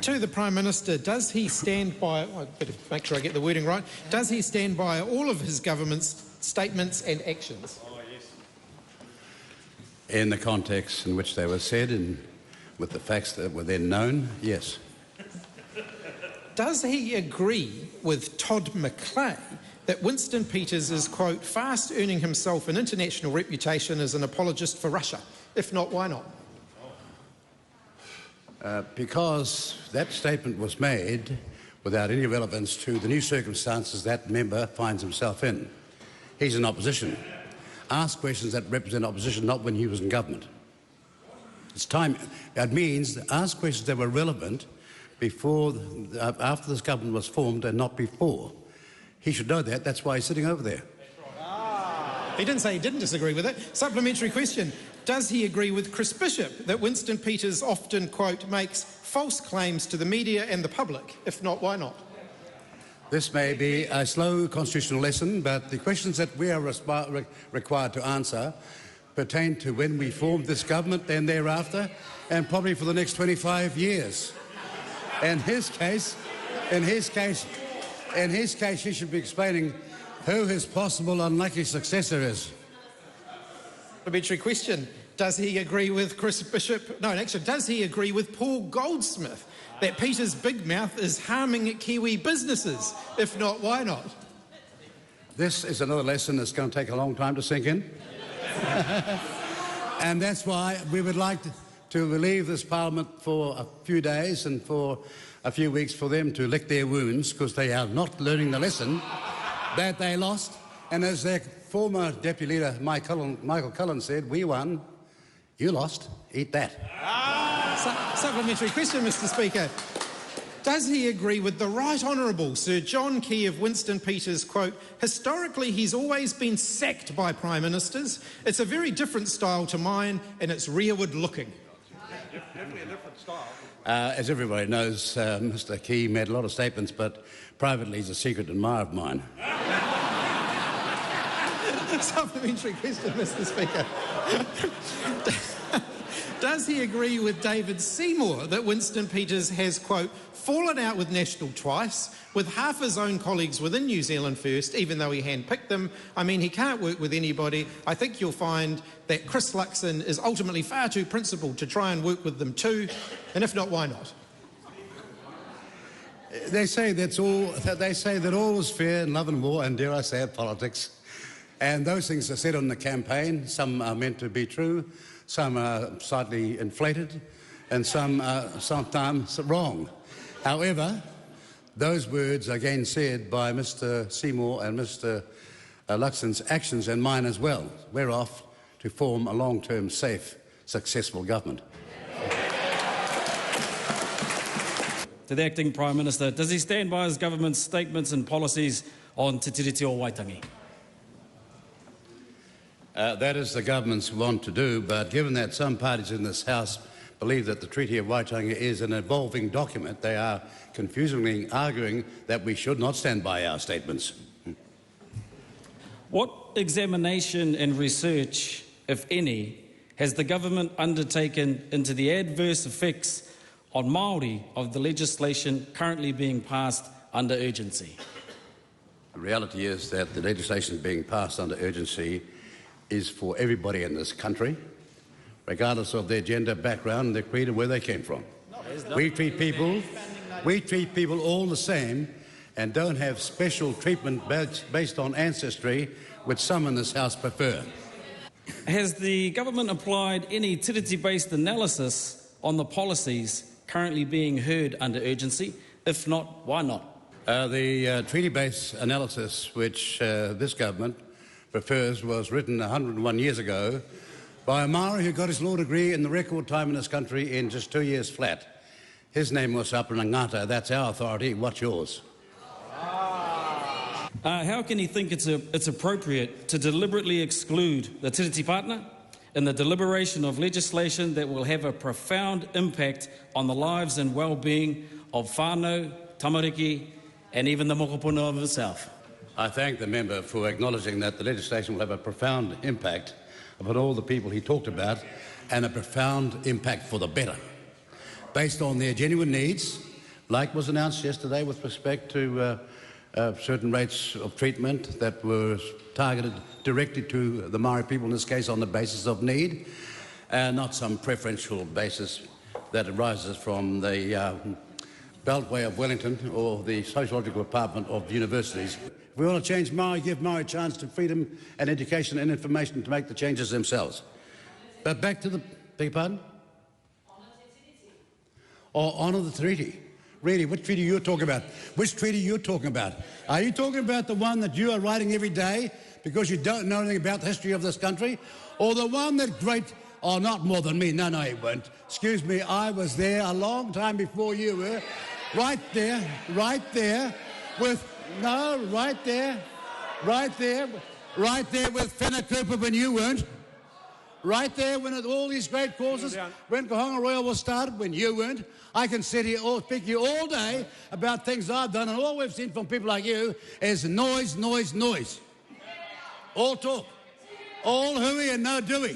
To the Prime Minister, does he stand by, I better make sure I get the wording right, does he stand by all of his government's statements and actions? In the context in which they were said and with the facts that were then known, yes. Does he agree with Todd McClay that Winston Peters is, quote, fast earning himself an international reputation as an apologist for Russia? If not, why not? Because that statement was made without any relevance to the new circumstances that member finds himself in. He's in opposition. Ask questions that represent opposition, not when he was in government. It's time. That means ask questions that were relevant before, after this government was formed and not before. He should know that. That's why he's sitting over there. He didn't say he didn't disagree with it. Supplementary question. Does he agree with Chris Bishop that Winston Peters often, quote, makes false claims to the media and the public? If not, why not? This may be a slow constitutional lesson, but the questions that we are required to answer pertain to when we formed this government and thereafter, and probably for the next 25 years. In his case, he should be explaining who his possible unlucky successor is. Supplementary question. Does he agree with Chris Bishop? No, actually, does he agree with Paul Goldsmith that Peter's big mouth is harming Kiwi businesses? If not, why not? This is another lesson that's going to take a long time to sink in. And that's why we would like to relieve this Parliament for a few days and for a few weeks for them to lick their wounds, because they are not learning the lesson that they lost. And as their former Deputy Leader Michael Cullen said, we won, you lost, eat that. Supplementary question, Mr Speaker. Does he agree with the Right Honourable Sir John Key of Winston Peters, quote, historically he's always been sacked by Prime Ministers. It's a very different style to mine and it's rearward looking. Definitely a different style. As everybody knows, Mr Key made a lot of statements, but privately he's a secret admirer of mine. Supplementary question, Mr Speaker. Does he agree with David Seymour that Winston Peters has, quote, fallen out with National twice, with half his own colleagues within New Zealand First, even though he handpicked them? I mean, he can't work with anybody. I think you'll find that Chris Luxon is ultimately far too principled to try and work with them too, and if not, why not? They say that all is fair in love and war, and dare I say it, politics. And those things are said on the campaign. Some are meant to be true, some are slightly inflated, and some are sometimes wrong. However, those words are again said by Mr Seymour and Mr Luxon's actions and mine as well. We're off to form a long-term, safe, successful government. To the Acting Prime Minister, does he stand by his government's statements and policies on Te Tiriti o Waitangi? That is the government's want to do, but given that some parties in this House believe that the Treaty of Waitangi is an evolving document, they are confusingly arguing that we should not stand by our statements. What examination and research, if any, has the government undertaken into the adverse effects on Māori of the legislation currently being passed under urgency? The reality is that the legislation being passed under urgency is for everybody in this country, regardless of their gender, background, their creed, and where they came from. We treat people all the same and don't have special treatment based on ancestry, which some in this House prefer. Has the government applied any tiriti-based analysis on the policies currently being heard under urgency? If not, why not? The treaty-based analysis which this government prefers was written 101 years ago by a Maori who got his law degree in the record time in this country in just 2 years flat. His name was Apranangata. That's our authority. What's yours? How can he think it's appropriate to deliberately exclude the tiriti partner in the deliberation of legislation that will have a profound impact on the lives and well-being of whānau, tamariki, and even the mokopuna of the South? I thank the member for acknowledging that the legislation will have a profound impact upon all the people he talked about, and a profound impact for the better, based on their genuine needs like was announced yesterday with respect to certain rates of treatment that were targeted directly to the Maori people, in this case on the basis of need, not some preferential basis that arises from the Beltway of Wellington or the sociological department of universities. If we want to change Maori, give Maori a chance to freedom and education and information to make the changes themselves. But back to the, beg your pardon? Or honour the treaty. Really, which treaty you're talking about? Which treaty you're talking about? Are you talking about the one that you are writing every day because you don't know anything about the history of this country? Or the one that great, oh, not more than me, no, you weren't. Excuse me, I was there a long time before you were. Right there with, no, right there with Whena Cooper when you weren't. Right there when all these great causes, when Kahonga Royal was started, when you weren't. I can sit here or speak to you all day about things I've done, and all we've seen from people like you is noise. All talk. All hooey and no doey.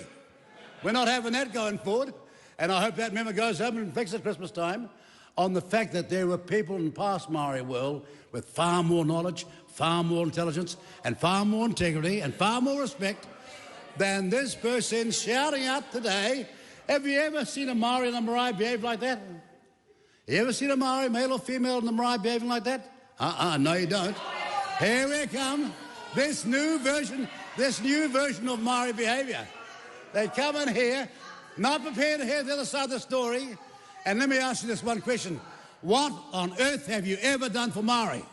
We're not having that going forward, and I hope that memo goes home and fixes at Christmas time on the fact that there were people in the past Maori world with far more knowledge, far more intelligence, and far more integrity, and far more respect than this person shouting out today. Have you ever seen a Maori in the marae behave like that? You ever seen a Maori, male or female, in the marae behaving like that? No you don't. Here we come, this new version of Maori behaviour. They come in here, not prepared to hear the other side of the story. And let me ask you this one question. What on earth have you ever done for Maori?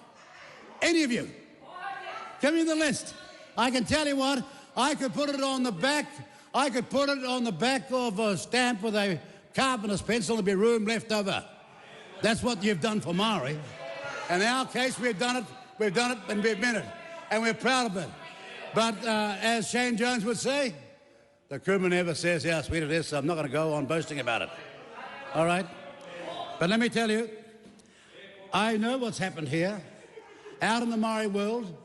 Any of you? Give me the list. I can tell you what, I could put it on the back of a stamp with a carpenter's pencil and there'd be room left over. That's what you've done for Maori. In our case, we've done it and we've meant it. And we're proud of it. But as Shane Jones would say, the Krooman never says how sweet it is, so I'm not going to go on boasting about it. All right? But let me tell you, I know what's happened here. Out in the Maori world,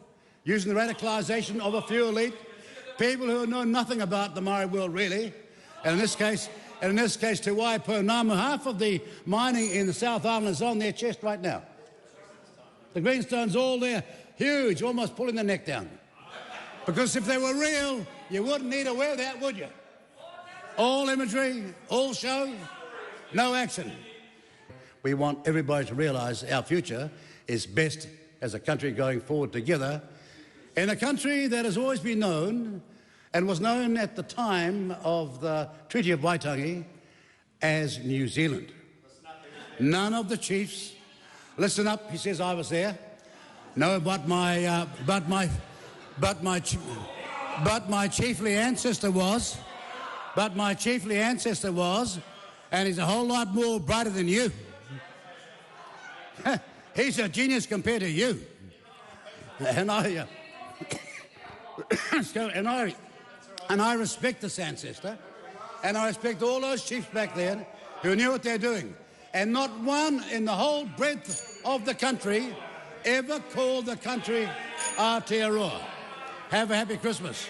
using the radicalisation of a few elite, people who know nothing about the Maori world really, and in this case Te Waipo, half of the mining in the South Island is on their chest right now. The greenstone's all there, huge, almost pulling the neck down. Because if they were real, you wouldn't need to wear that, would you? All imagery, all show, no action. We want everybody to realise our future is best as a country going forward together in a country that has always been known and was known at the time of the Treaty of Waitangi as New Zealand. None of the chiefs, listen up, he says I was there. No, but my chiefly ancestor was. But my chiefly ancestor was, and he's a whole lot more brighter than you. He's a genius compared to you. And I respect this ancestor, and I respect all those chiefs back then who knew what they're doing. And not one in the whole breadth of the country ever called the country Aotearoa. Have a happy Christmas.